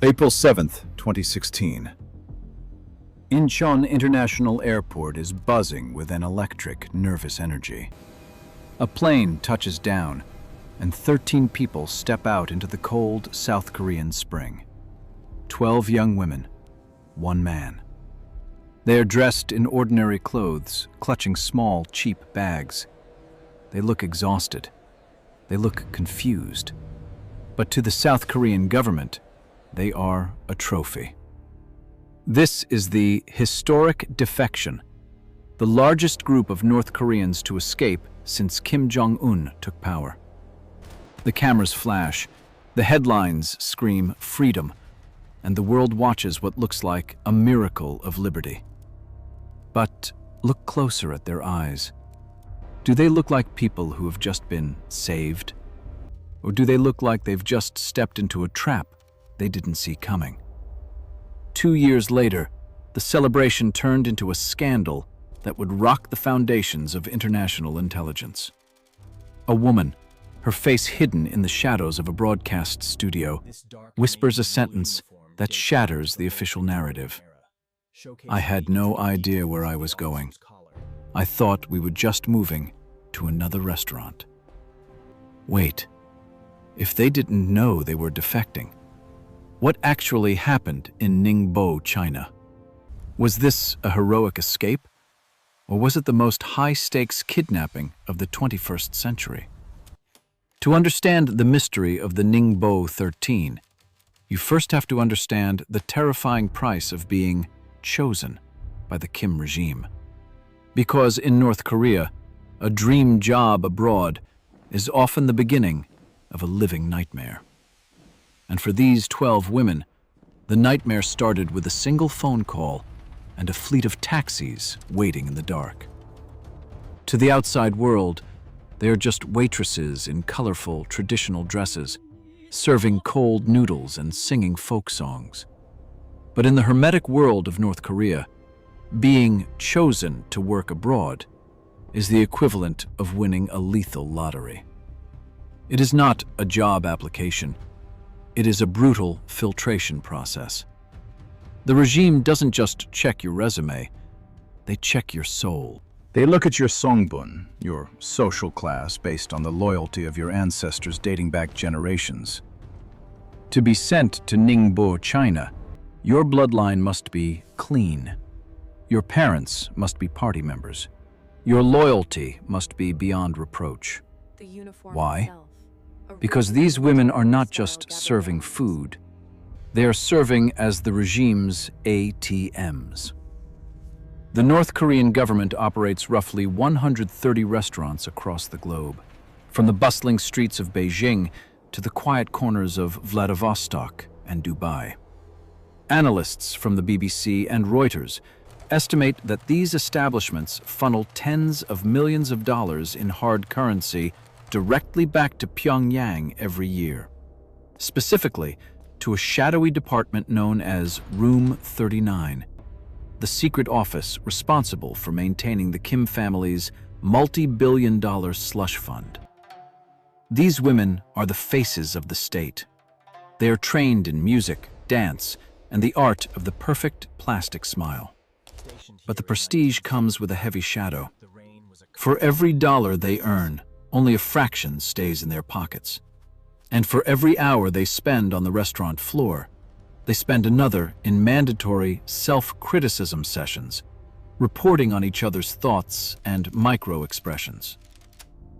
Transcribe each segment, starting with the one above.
April 7th, 2016. Incheon International Airport is buzzing with an electric, nervous energy. A plane touches down, and 13 people step out into the cold South Korean spring. 12 young women, 1 man. They are dressed in ordinary clothes, clutching small, cheap bags. They look exhausted. They look confused. But to the South Korean government, they are a trophy. This is the historic Defection, the largest group of North Koreans to escape since Kim Jong-un took power. The cameras flash, the headlines scream freedom, and the world watches what looks like a miracle of liberty. But look closer at their eyes. Do they look like people who have just been saved? Or do they look like they've just stepped into a trap they didn't see coming? 2 years later, the celebration turned into a scandal that would rock the foundations of international intelligence. A woman, her face hidden in the shadows of a broadcast studio, whispers a sentence that shatters the official narrative. I had no idea where I was going. I thought we were just moving to another restaurant. Wait, if they didn't know they were defecting, what actually happened in Ningbo, China? Was this a heroic escape? Or was it the most high-stakes kidnapping of the 21st century? To understand the mystery of the Ningbo 13, you first have to understand the terrifying price of being chosen by the Kim regime. Because in North Korea, a dream job abroad is often the beginning of a living nightmare. And for these 12 women, the nightmare started with a single phone call and a fleet of taxis waiting in the dark. To the outside world, they are just waitresses in colorful, traditional dresses, serving cold noodles and singing folk songs. But in the hermetic world of North Korea, being chosen to work abroad is the equivalent of winning a lethal lottery. It is not a job application. It is a brutal filtration process. The regime doesn't just check your resume, they check your soul. They look at your songbun, your social class based on the loyalty of your ancestors dating back generations. To be sent to Ningbo, China, your bloodline must be clean. Your parents must be party members. Your loyalty must be beyond reproach. Why? Because these women are not just serving food. They are serving as the regime's ATMs. The North Korean government operates roughly 130 restaurants across the globe, from the bustling streets of Beijing to the quiet corners of Vladivostok and Dubai. Analysts from the BBC and Reuters estimate that these establishments funnel tens of millions of dollars in hard currency directly back to Pyongyang every year, specifically to a shadowy department known as Room 39, the secret office responsible for maintaining the Kim family's multi-billion-dollar slush fund. These women are the faces of the state. They are trained in music, dance, and the art of the perfect plastic smile. But the prestige comes with a heavy shadow. For every dollar they earn, only a fraction stays in their pockets. And for every hour they spend on the restaurant floor, they spend another in mandatory self-criticism sessions, reporting on each other's thoughts and micro-expressions.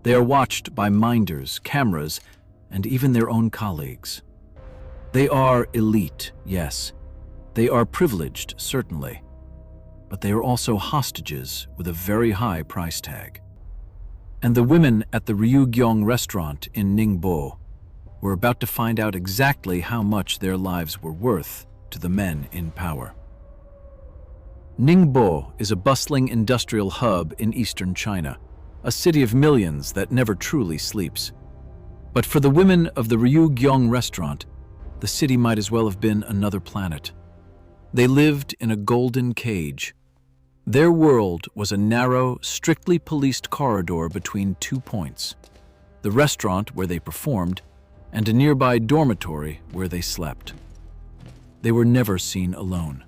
They are watched by minders, cameras, and even their own colleagues. They are elite, yes. They are privileged, certainly. But they are also hostages with a very high price tag. And the women at the Ryugyong restaurant in Ningbo were about to find out exactly how much their lives were worth to the men in power. Ningbo is a bustling industrial hub in eastern China, a city of millions that never truly sleeps. But for the women of the Ryugyong restaurant, the city might as well have been another planet. They lived in a golden cage. Their world was a narrow, strictly policed corridor between 2 points: the restaurant where they performed and a nearby dormitory where they slept. They were never seen alone.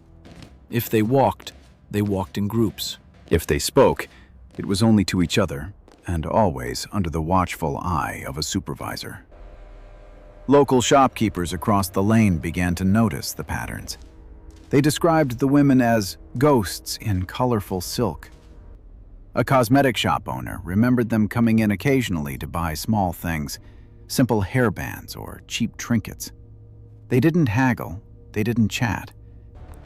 If they walked in groups. If they spoke, it was only to each other, and always under the watchful eye of a supervisor. Local shopkeepers across the lane began to notice the patterns. They described the women as ghosts in colorful silk. A cosmetic shop owner remembered them coming in occasionally to buy small things, simple hairbands or cheap trinkets. They didn't haggle, they didn't chat.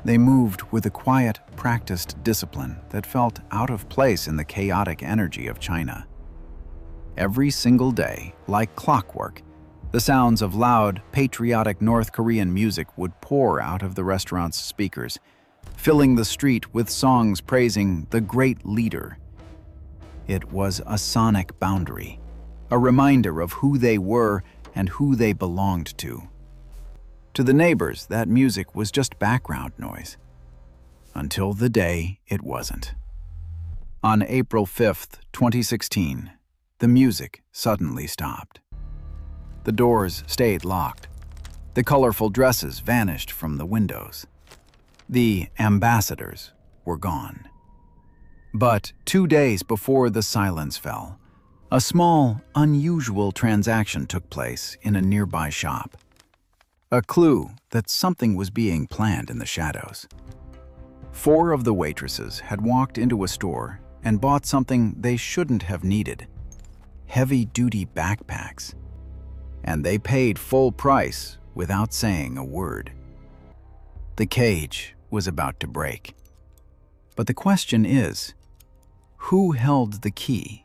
They moved with a quiet, practiced discipline that felt out of place in the chaotic energy of China. Every single day, like clockwork, the sounds of loud, patriotic North Korean music would pour out of the restaurant's speakers, filling the street with songs praising the great leader. It was a sonic boundary, a reminder of who they were and who they belonged to. To the neighbors, that music was just background noise. Until the day it wasn't. On April 5th, 2016, the music suddenly stopped. The doors stayed locked. The colorful dresses vanished from the windows. The ambassadors were gone. But 2 days before the silence fell, a small, unusual transaction took place in a nearby shop. A clue that something was being planned in the shadows. 4 of the waitresses had walked into a store and bought something they shouldn't have needed: heavy-duty backpacks. And they paid full price without saying a word. The cage was about to break. But the question is, who held the key?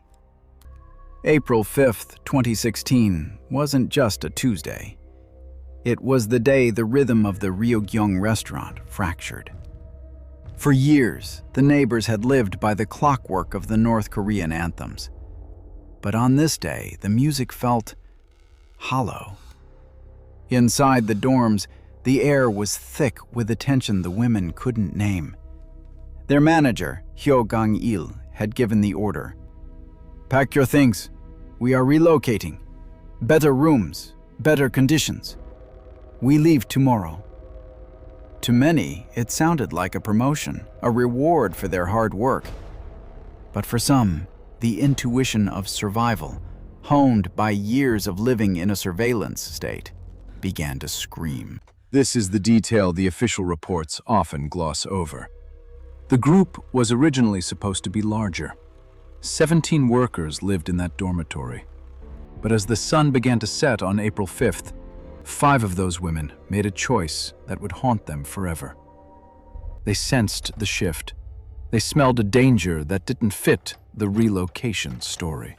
April 5th, 2016 wasn't just a Tuesday. It was the day the rhythm of the Ryugyong restaurant fractured. For years, the neighbors had lived by the clockwork of the North Korean anthems. But on this day, the music felt hollow. Inside the dorms, the air was thick with a tension the women couldn't name. Their manager, Hyo Gang-il, had given the order. "Pack your things. We are relocating. Better rooms, better conditions. We leave tomorrow." To many, it sounded like a promotion, a reward for their hard work. But for some, the intuition of survival, honed by years of living in a surveillance state, began to scream. This is the detail the official reports often gloss over. The group was originally supposed to be larger. 17 workers lived in that dormitory. But as the sun began to set on April 5th, 5 of those women made a choice that would haunt them forever. They sensed the shift. They smelled a danger that didn't fit the relocation story.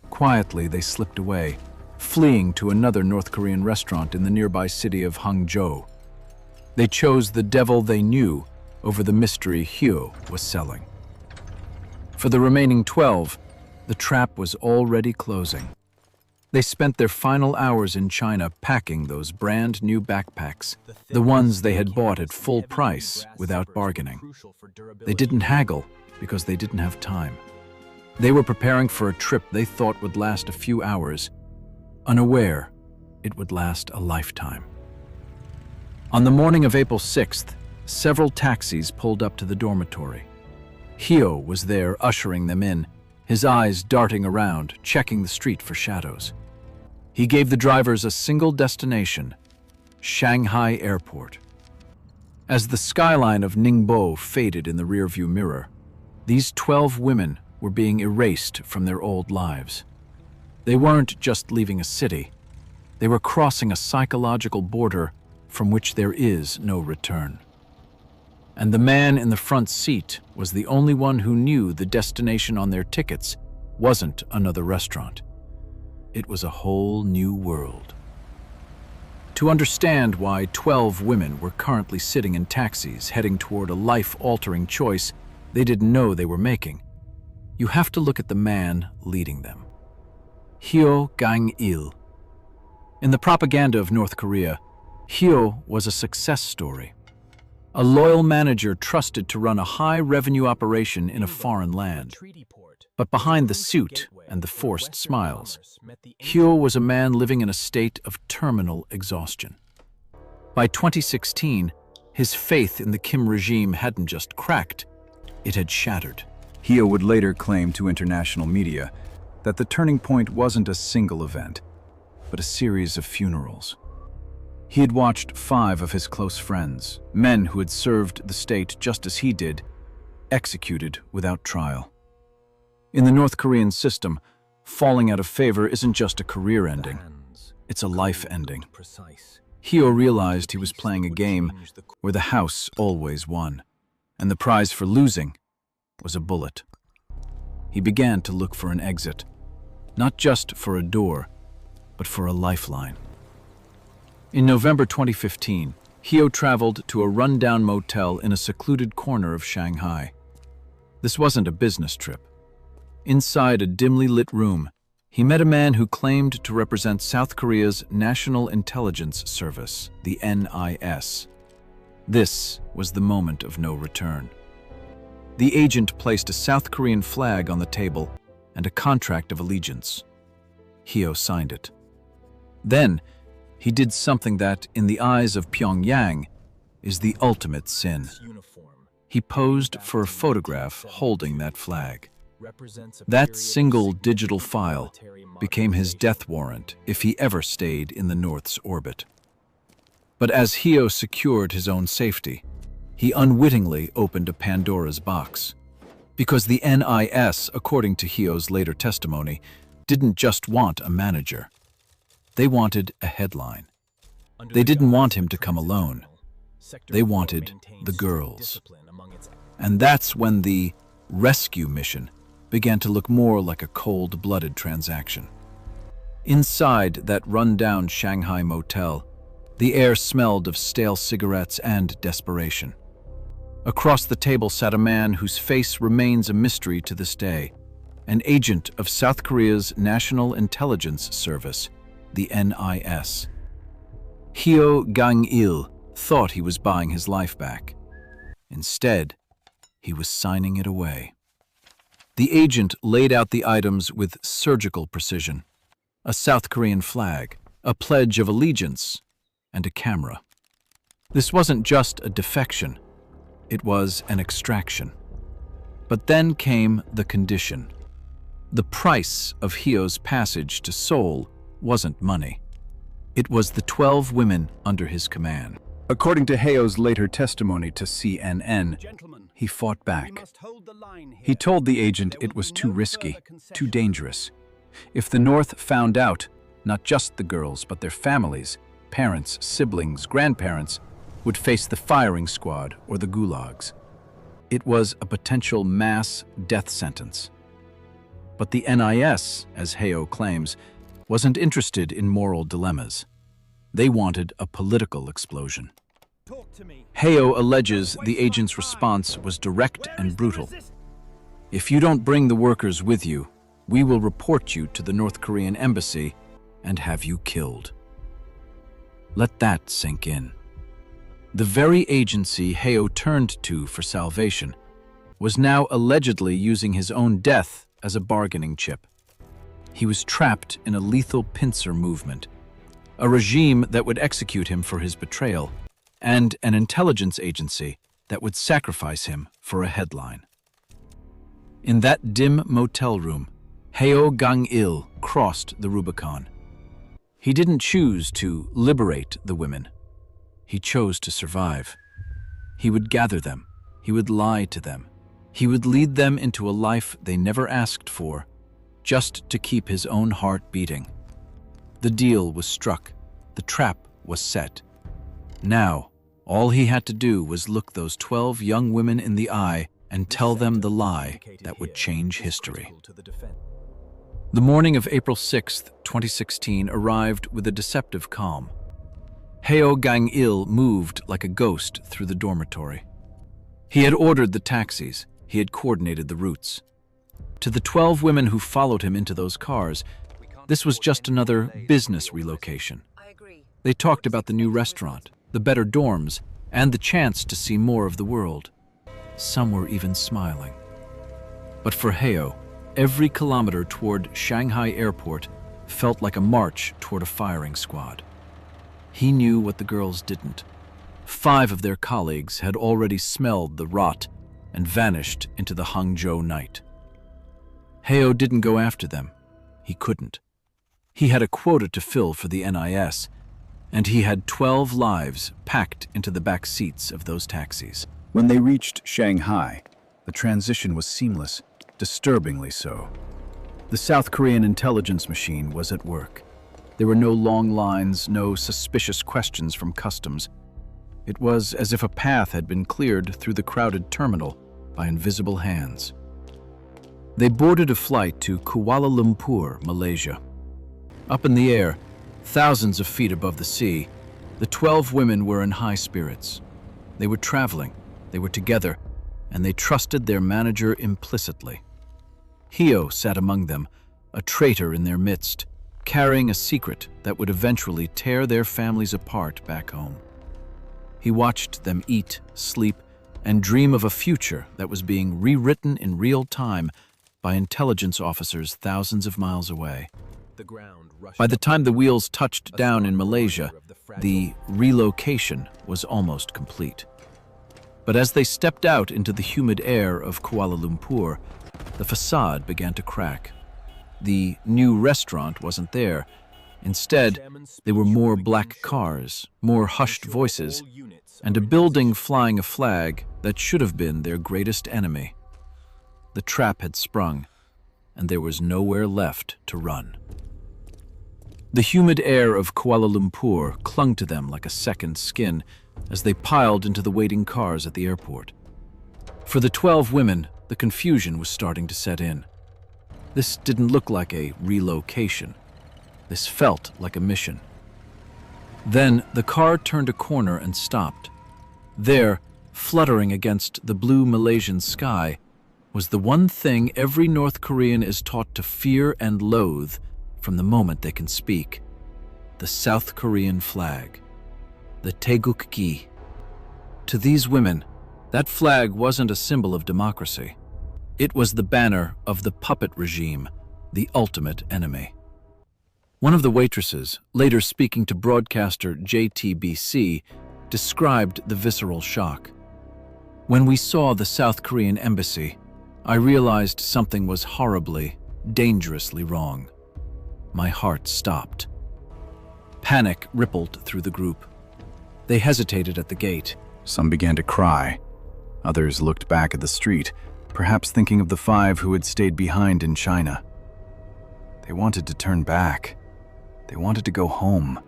Quietly, they slipped away, fleeing to another North Korean restaurant in the nearby city of Hangzhou. They chose the devil they knew over the mystery Hyo was selling. For the remaining 12, the trap was already closing. They spent their final hours in China packing those brand new backpacks, the ones they had bought at full price without bargaining. They didn't haggle because they didn't have time. They were preparing for a trip they thought would last a few hours, unaware it would last a lifetime. On the morning of April 6th, several taxis pulled up to the dormitory. Hyo was there ushering them in, his eyes darting around, checking the street for shadows. He gave the drivers a single destination: Shanghai Airport. As the skyline of Ningbo faded in the rearview mirror, these 12 women were being erased from their old lives. They weren't just leaving a city. They were crossing a psychological border from which there is no return. And the man in the front seat was the only one who knew the destination on their tickets wasn't another restaurant. It was a whole new world. To understand why 12 women were currently sitting in taxis heading toward a life-altering choice they didn't know they were making, you have to look at the man leading them. Hyo Gang-il. In the propaganda of North Korea, Hyo was a success story. A loyal manager trusted to run a high-revenue operation in a foreign land. But behind the suit and the forced smiles, Hyo was a man living in a state of terminal exhaustion. By 2016, his faith in the Kim regime hadn't just cracked, it had shattered. Heo would later claim to international media that the turning point wasn't a single event, but a series of funerals. He had watched 5 of his close friends, men who had served the state just as he did, executed without trial. In the North Korean system, falling out of favor isn't just a career ending, it's a life ending. Heo realized he was playing a game where the house always won, and the prize for losing was a bullet. He began to look for an exit, not just for a door, but for a lifeline. In November 2015, Heo traveled to a rundown motel in a secluded corner of Shanghai. This wasn't a business trip. Inside a dimly lit room, he met a man who claimed to represent South Korea's National Intelligence Service, the NIS. This was the moment of no return. The agent placed a South Korean flag on the table and a contract of allegiance. Heo signed it. Then, he did something that, in the eyes of Pyongyang, is the ultimate sin. He posed for a photograph holding that flag. That single digital file became his death warrant if he ever stayed in the North's orbit. But as Heo secured his own safety, he unwittingly opened a Pandora's box. Because the NIS, according to Heo's later testimony, didn't just want a manager. They wanted a headline. They didn't want him to come alone. They wanted the girls. And that's when the rescue mission began to look more like a cold-blooded transaction. Inside that run-down Shanghai motel, the air smelled of stale cigarettes and desperation. Across the table sat a man whose face remains a mystery to this day, an agent of South Korea's National Intelligence Service, the NIS. Heo Gang-il thought he was buying his life back. Instead, he was signing it away. The agent laid out the items with surgical precision. A South Korean flag, a pledge of allegiance, and a camera. This wasn't just a defection, it was an extraction. But then came the condition. The price of Heo's passage to Seoul wasn't money. It was the 12 women under his command. According to Heo's later testimony to CNN, he fought back. He told the agent it was too risky, too dangerous. If the North found out, not just the girls, but their families, parents, siblings, grandparents, would face the firing squad or the gulags. It was a potential mass death sentence. But the NIS, as Heo claims, wasn't interested in moral dilemmas. They wanted a political explosion. Heo alleges the agent's response was direct and brutal. If you don't bring the workers with you, we will report you to the North Korean embassy and have you killed. Let that sink in. The very agency Heo turned to for salvation was now allegedly using his own death as a bargaining chip. He was trapped in a lethal pincer movement, a regime that would execute him for his betrayal, and an intelligence agency that would sacrifice him for a headline. In that dim motel room, Heo Gang-il crossed the Rubicon. He didn't choose to liberate the women. He chose to survive. He would gather them. He would lie to them. He would lead them into a life they never asked for, just to keep his own heart beating. The deal was struck. The trap was set. Now, all he had to do was look those 12 young women in the eye and tell them the lie that would change history. The morning of April 6, 2016 arrived with a deceptive calm. Heo Gang-il moved like a ghost through the dormitory. He had ordered the taxis. He had coordinated the routes. To the 12 women who followed him into those cars, this was just another business relocation. They talked about the new restaurant, the better dorms, and the chance to see more of the world. Some were even smiling. But for Heo, every kilometer toward Shanghai Airport felt like a march toward a firing squad. He knew what the girls didn't. 5 of their colleagues had already smelled the rot and vanished into the Hangzhou night. Heo didn't go after them. He couldn't. He had a quota to fill for the NIS, and he had 12 lives packed into the back seats of those taxis. When they reached Shanghai, the transition was seamless, disturbingly so. The South Korean intelligence machine was at work. There were no long lines, no suspicious questions from customs. It was as if a path had been cleared through the crowded terminal by invisible hands. They boarded a flight to Kuala Lumpur, Malaysia. Up in the air, thousands of feet above the sea, the 12 women were in high spirits. They were traveling, they were together, and they trusted their manager implicitly. Heo sat among them, a traitor in their midst, carrying a secret that would eventually tear their families apart back home. He watched them eat, sleep, and dream of a future that was being rewritten in real time by intelligence officers thousands of miles away. By the time the wheels touched down in Malaysia, the relocation was almost complete. But as they stepped out into the humid air of Kuala Lumpur, the facade began to crack. The new restaurant wasn't there. Instead, there were more black cars, more hushed voices, and a building flying a flag that should have been their greatest enemy. The trap had sprung, and there was nowhere left to run. The humid air of Kuala Lumpur clung to them like a second skin as they piled into the waiting cars at the airport. For the 12 women, the confusion was starting to set in. This didn't look like a relocation. This felt like a mission. Then the car turned a corner and stopped. There, fluttering against the blue Malaysian sky, was the one thing every North Korean is taught to fear and loathe from the moment they can speak: the South Korean flag, the Taegukgi. To these women, that flag wasn't a symbol of democracy. It was the banner of the puppet regime, the ultimate enemy. One of the waitresses, later speaking to broadcaster JTBC, described the visceral shock. When we saw the South Korean embassy, I realized something was horribly, dangerously wrong. My heart stopped. Panic rippled through the group. They hesitated at the gate. Some began to cry. Others looked back at the street, perhaps thinking of the 5 who had stayed behind in China. They wanted to turn back. They wanted to go home.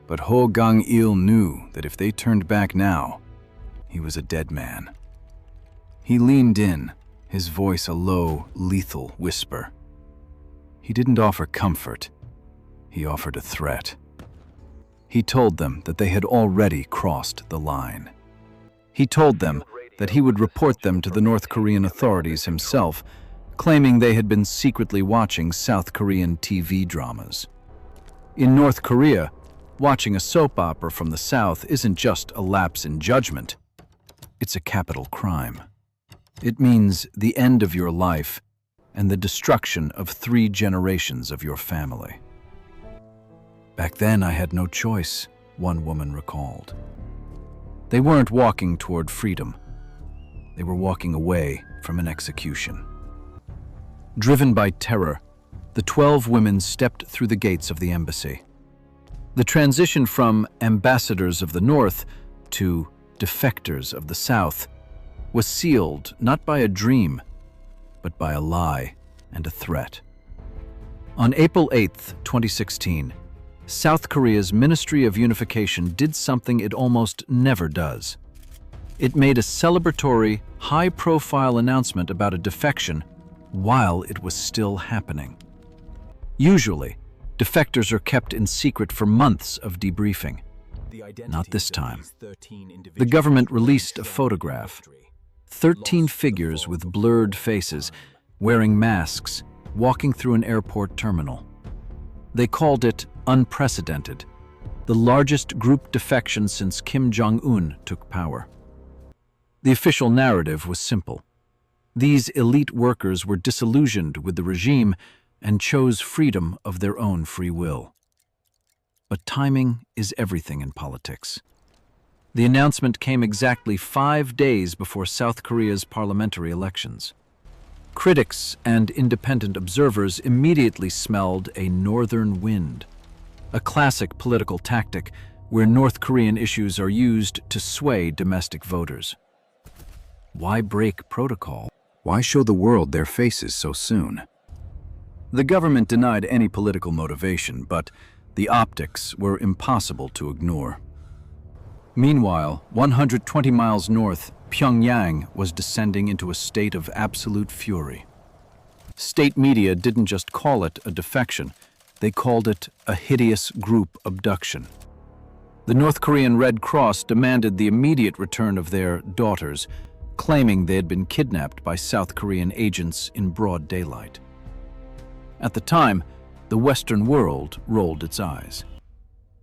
But Ho Gang-il knew that if they turned back now, he was a dead man. He leaned in, his voice a low, lethal whisper. He didn't offer comfort. He offered a threat. He told them that they had already crossed the line. He told them that he would report them to the North Korean authorities himself, claiming they had been secretly watching South Korean TV dramas. In North Korea, watching a soap opera from the South isn't just a lapse in judgment. It's a capital crime. It means the end of your life and the destruction of 3 generations of your family. Back then, I had no choice, one woman recalled. They weren't walking toward freedom. They were walking away from an execution. Driven by terror, the 12 women stepped through the gates of the embassy. The transition from ambassadors of the North to defectors of the South was sealed not by a dream, but by a lie and a threat. On April 8, 2016, South Korea's Ministry of Unification did something it almost never does. It made a celebratory, high-profile announcement about a defection while it was still happening. Usually, defectors are kept in secret for months of debriefing. Not this time. The government released a photograph. 13 figures with blurred faces, wearing masks, walking through an airport terminal. They called it unprecedented, the largest group defection since Kim Jong-un took power. The official narrative was simple. These elite workers were disillusioned with the regime and chose freedom of their own free will. But timing is everything in politics. The announcement came exactly 5 days before South Korea's parliamentary elections. Critics and independent observers immediately smelled a northern wind, a classic political tactic where North Korean issues are used to sway domestic voters. Why break protocol? Why show the world their faces so soon? The government denied any political motivation, but the optics were impossible to ignore. Meanwhile, 120 miles north, Pyongyang was descending into a state of absolute fury. State media didn't just call it a defection, they called it a hideous group abduction. The North Korean Red Cross demanded the immediate return of their daughters, claiming they had been kidnapped by South Korean agents in broad daylight. At the time, the Western world rolled its eyes.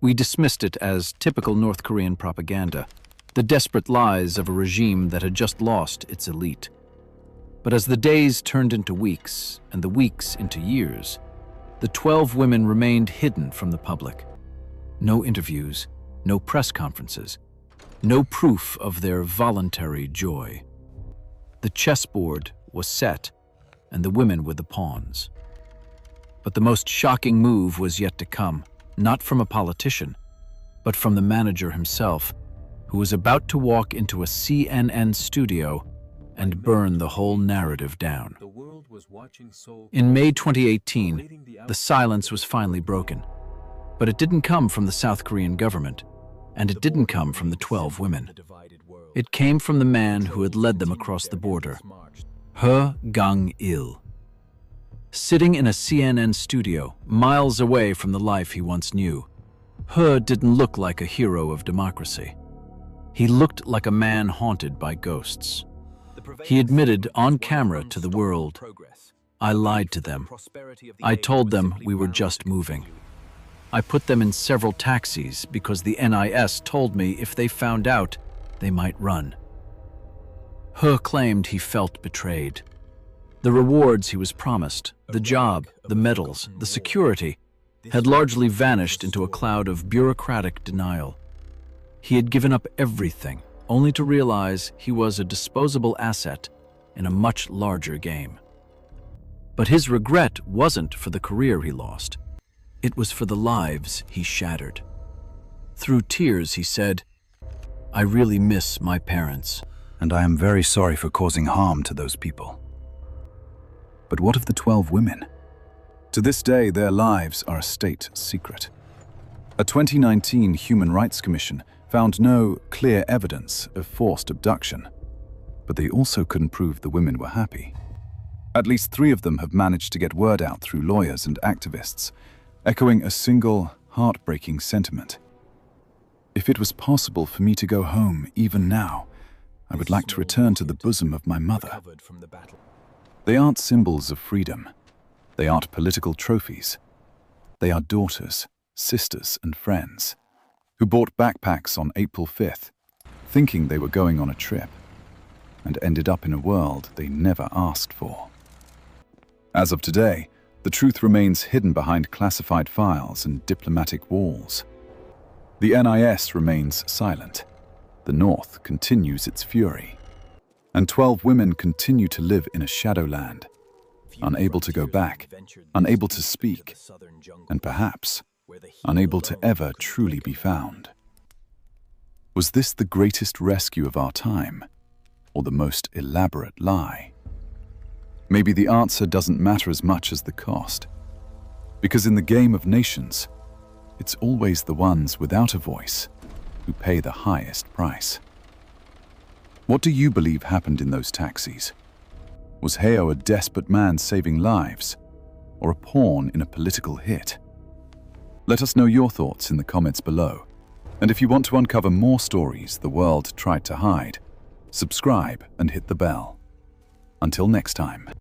We dismissed it as typical North Korean propaganda, the desperate lies of a regime that had just lost its elite. But as the days turned into weeks, and the weeks into years, the 12 women remained hidden from the public. No interviews, no press conferences, no proof of their voluntary joy. The chessboard was set, and the women were the pawns. But the most shocking move was yet to come, not from a politician, but from the manager himself, who was about to walk into a CNN studio and burn the whole narrative down. In May 2018, the silence was finally broken. But it didn't come from the South Korean government, and it didn't come from the 12 women. It came from the man who had led them across the border, He Gang-il. Sitting in a CNN studio, miles away from the life he once knew, He didn't look like a hero of democracy. He looked like a man haunted by ghosts. He admitted on camera to the world, "I lied to them. I told them we were just moving. I put them in several taxis because the NIS told me if they found out, they might run." He claimed he felt betrayed. The rewards he was promised, the job, the medals, the security, had largely vanished into a cloud of bureaucratic denial. He had given up everything, only to realize he was a disposable asset in a much larger game. But his regret wasn't for the career he lost. It was for the lives he shattered. Through tears, he said, "I really miss my parents, and I am very sorry for causing harm to those people." But what of the 12 women? To this day, their lives are a state secret. A 2019 Human Rights Commission found no clear evidence of forced abduction, but they also couldn't prove the women were happy. At least 3 of them have managed to get word out through lawyers and activists, echoing a single, heartbreaking sentiment. "If it was possible for me to go home even now, I would like to return to the bosom of my mother." They aren't symbols of freedom. They aren't political trophies. They are daughters, sisters, and friends who bought backpacks on April 5th, thinking they were going on a trip, and ended up in a world they never asked for. As of today, the truth remains hidden behind classified files and diplomatic walls. The NIS remains silent. The North continues its fury. And 12 women continue to live in a shadowland, unable to go back, unable to speak, and perhaps unable to ever truly be found. Was this the greatest rescue of our time, or the most elaborate lie? Maybe the answer doesn't matter as much as the cost, because in the game of nations, it's always the ones without a voice who pay the highest price. What do you believe happened in those taxis? Was Heo a desperate man saving lives, or a pawn in a political hit? Let us know your thoughts in the comments below. And if you want to uncover more stories the world tried to hide, subscribe and hit the bell. Until next time.